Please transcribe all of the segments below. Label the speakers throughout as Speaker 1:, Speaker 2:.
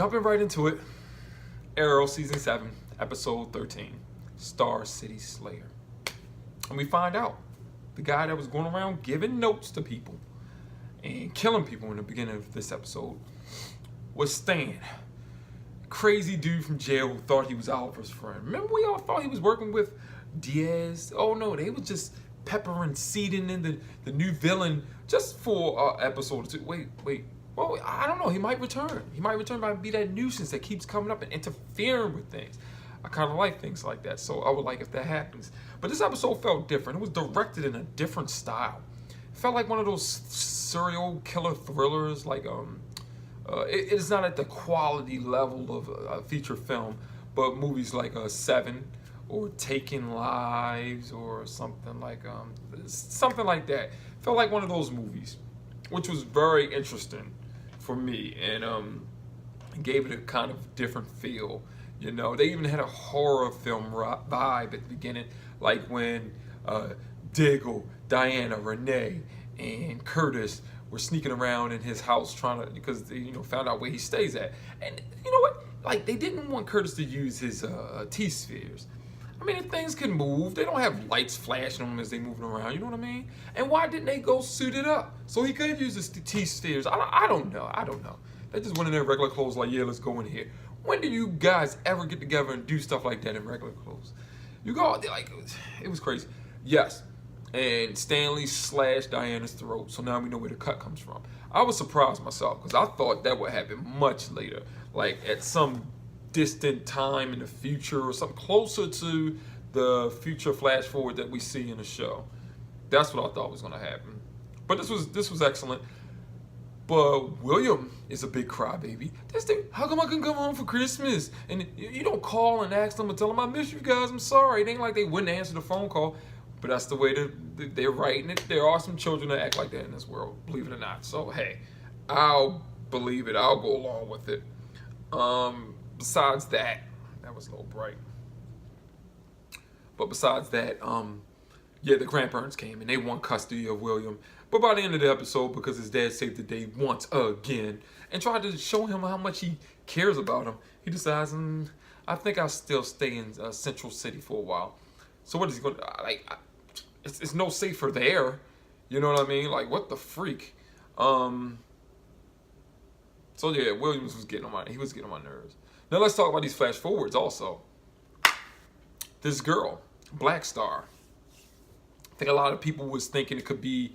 Speaker 1: Jumping right into it, Arrow Season 7, Episode 13, Star City Slayer. And we find out the guy that was going around giving notes to people and killing people in the beginning of this episode was Stan. Crazy dude from jail who thought he was Oliver's friend. Remember we all thought he was working with Diaz? Oh no, they were just peppering, seeding in the new villain just for an episode or two. Wait. Well, I don't know. He might return. He might return by be that nuisance that keeps coming up and interfering with things. I kind of like things like that, so I would like if that happens. But this episode felt different. It was directed in a different style. It felt like one of those serial killer thrillers. Like it is not at the quality level of a feature film, but movies like Seven or Taking Lives or something like that. Felt like one of those movies, which was very interesting for me, and gave it a kind of different feel. You know, they even had a horror film vibe at the beginning, like when Diggle, Diana, Renee, and Curtis were sneaking around in his house because they, found out where he stays at. And you know what? Like, they didn't want Curtis to use his T-spheres. I mean, if things can move, they don't have lights flashing on them as they moving around, you know what I mean? And why didn't they go suited up so he could use his T-spheres? I don't know. They just went in their regular clothes like, yeah, let's go in here. When do you guys ever get together and do stuff like that in regular clothes? You go out there, like, it was crazy. Yes, and Stanley slashed Diana's throat, so now we know where the cut comes from. I was surprised myself, because I thought that would happen much later, like at some distant time in the future or something closer to the future flash forward that we see in the show. That's what I thought was going to happen. But this was excellent. But William is a big crybaby. This thing, how come I couldn't come home for Christmas? And you don't call and ask them and tell them, I miss you guys, I'm sorry. It ain't like they wouldn't answer the phone call. But that's the way they're writing it. There are some children that act like that in this world, believe it or not. So, hey, I'll believe it. I'll go along with it. Besides that was a little bright. But besides that, the grandparents came and they want custody of William. But by the end of the episode, because his dad saved the day once again and tried to show him how much he cares about him, he decides, I think I'll still stay in Central City for a while. So what is he going to, like, it's no safer there. You know what I mean? Like, what the freak? So yeah, Williams was getting on my nerves. Now let's talk about these flash forwards also. This girl, Black Star. I think a lot of people was thinking it could be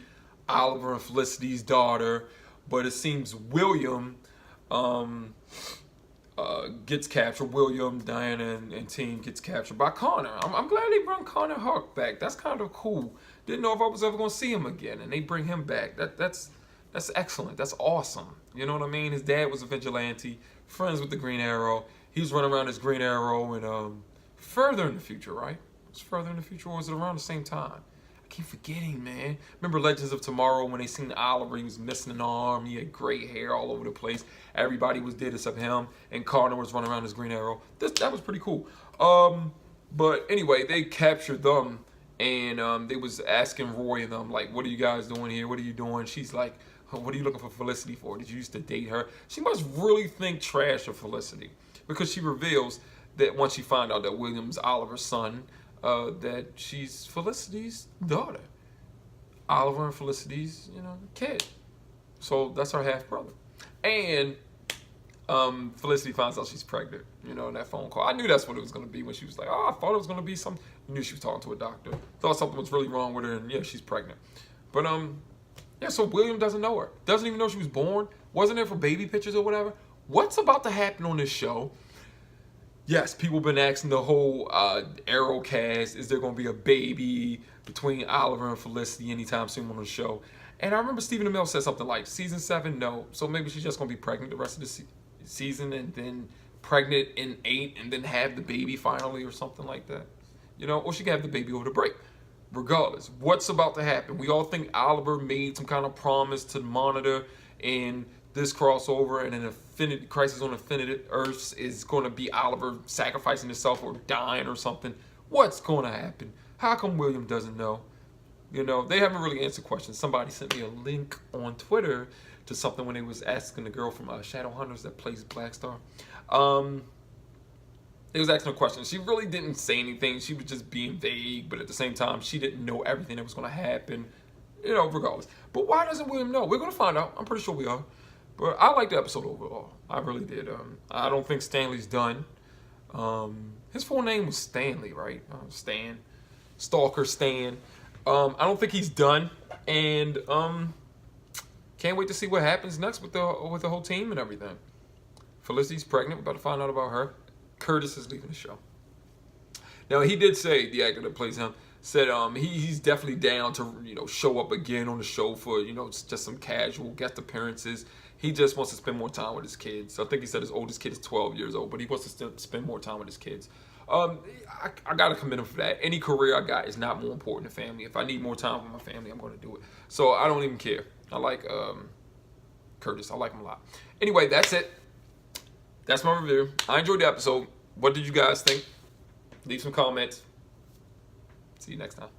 Speaker 1: Oliver and Felicity's daughter, but it seems William gets captured. William, Diana, and team gets captured by Connor. I'm glad they brought Connor Hawk back. That's kind of cool. Didn't know if I was ever going to see him again, and they bring him back. That's excellent. That's awesome. You know what I mean? His dad was a vigilante, friends with the Green Arrow. He was running around as Green Arrow and further in the future, right? It's further in the future, or was it around the same time? I keep forgetting, man. Remember Legends of Tomorrow when they seen Oliver? He was missing an arm. He had gray hair all over the place. Everybody was dead except him, and Connor was running around as Green Arrow. That was pretty cool. But anyway, they captured them, and they was asking Roy and them, like, what are you guys doing here? What are you doing? She's like, what are you looking for Felicity for? Did you used to date her? She must really think trash of Felicity, because she reveals that once she find out that William's Oliver's son, that she's Felicity's daughter. Oliver and Felicity's, kid. So that's her half brother. And Felicity finds out she's pregnant, in that phone call. I knew that's what it was going to be when she was like, I thought it was going to be some. I knew she was talking to a doctor. Thought something was really wrong with her, and yeah, she's pregnant. But so William doesn't know her. Doesn't even know she was born. Wasn't there for baby pictures or whatever. What's about to happen on this show? Yes, people have been asking the whole Arrow cast, is there going to be a baby between Oliver and Felicity anytime soon on the show? And I remember Stephen Amell said something like, season 7, no. So maybe she's just going to be pregnant the rest of the season and then pregnant in 8 and then have the baby finally or something like that. Or she can have the baby over the break. Regardless, what's about to happen? We all think Oliver made some kind of promise to Monitor in this crossover, and an Crisis on Infinite Earths is going to be Oliver sacrificing himself or dying or something. What's going to happen? How come William doesn't know? They haven't really answered questions. Somebody sent me a link on Twitter to something when they was asking the girl from Shadowhunters that plays Black Star. They was asking her questions. She really didn't say anything. She was just being vague, but at the same time, she didn't know everything that was going to happen, regardless. But why doesn't William know? We're going to find out. I'm pretty sure we are. But I liked the episode overall. I really did. I don't think Stanley's done. His full name was Stanley, right? Stan. Stalker Stan. I don't think he's done. And can't wait to see what happens next with the whole team and everything. Felicity's pregnant. We're about to find out about her. Curtis is leaving the show. Now, he did say, the actor that plays him, said he's definitely down to, show up again on the show for, just some casual guest appearances. He just wants to spend more time with his kids. I think he said his oldest kid is 12 years old, but he wants to spend more time with his kids. I got to commend him for that. Any career I got is not more important than family. If I need more time with my family, I'm going to do it. So I don't even care. I like Curtis. I like him a lot. Anyway, that's it. That's my review. I enjoyed the episode. What did you guys think? Leave some comments. See you next time.